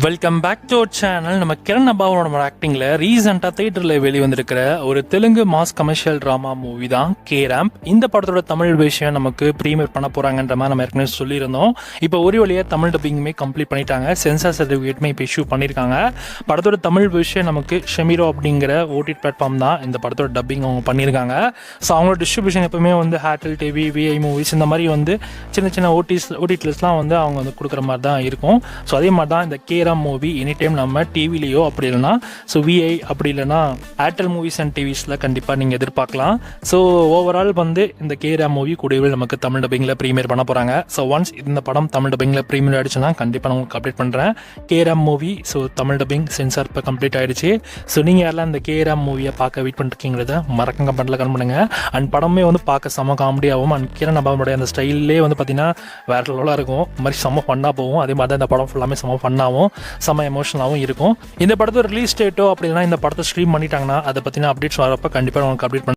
Welcome back to our channel. நம்ம கிரண் அபாவோட ஆக்டிங்கில் ரீசெண்டாக தேட்டரில் வெளிவந்திருக்கிற ஒரு Telugu mass commercial drama movie தான் கே ரேம்ப். இந்த படத்தோட தமிழ் விஷயம் நமக்கு ப்ரீமியர் பண்ண போகிறாங்கன்ற மாதிரி நம்ம ஏற்கனவே சொல்லியிருந்தோம். இப்போ ஒரு வழியாக தமிழ் டப்பிங்குமே கம்ப்ளீட் பண்ணிட்டாங்க. சென்சார் சர்டிஃபிகேட்டுமே இப்போ இஷ்யூ பண்ணியிருக்காங்க. படத்தோட தமிழ் விஷயம் நமக்கு ஷெமிரோ அப்படிங்கிற ஓடிடி பிளாட்ஃபார்ம் தான் இந்த படத்தோட டப்பிங் அவங்க பண்ணியிருக்காங்க. ஸோ அவங்களோட டிஸ்ட்ரிபியூஷன் எப்பவுமே வந்து ஹேர்டெல் டிவி, விஐ மூவிஸ் இந்த மாதிரி வந்து சின்ன சின்ன ஓடிடிஸ்லாம் வந்து அவங்க வந்து கொடுக்குற மாதிரி தான் இருக்கும். ஸோ அதே மாதிரி தான் இந்த K ramp movie any time நம்ம டிவிலையோ அப்படி இல்லைனா ஸோ விஐ அப்படி இல்லைனா ஏர்டெல் மூவிஸ் அண்ட் டிவிஸில் கண்டிப்பாக நீங்கள் எதிர்பார்க்கலாம். ஸோ ஓவரால் வந்து இந்த கே ரேம்ப் மூவி கூடவே நமக்கு தமிழ் டப்பிங்கில் ப்ரீமியர் பண்ண போகிறாங்க. ஸோ ஒன்ஸ் இந்த படம் தமிழ் டப்பிங்கில் ப்ரீமியர் ஆகிடுச்சுன்னா கண்டிப்பாக நான் உங்களுக்கு அப்டேட் பண்ணுறேன். K ramp movie so Tamil dubbing sensor இப்போ கம்ப்ளீட் ஆகிடுச்சு. ஸோ நீங்கள் யாரெல்லாம் இந்த கே ரேம்ப் மூவியை பார்க்க வெயிட் பண்ணிருக்கீங்கிறத மறக்காம கமெண்ட்டில் கமெண்ட் பண்ணுங்கள். அண்ட் படமே வந்து பார்க்க செம காமெடியாகவும் அண்ட் கிரண் அபாவோடைய அந்த ஸ்டைல்லே வந்து பார்த்தீங்கன்னா வேற லெவலாக இருக்கும். இந்த மாதிரி செம்ம ஃபன்னாக போகும். அதே மாதிரி தான் இந்த படம் ஃபுல்லாமே செம்ம ஃபன்னாகவும் செம்ம எமோஷனலாகவும் இருக்கும். இந்த படத்தோட ரிலீஸ் டேட்டோ அப்படின்னா இந்த படத்தை ஸ்ட்ரீம் பண்ணிட்டாங்கன்னா அதை பற்றின அப்டேட்ஸ் வரப்போ கண்டிப்பாக உங்களுக்கு அப்டேட்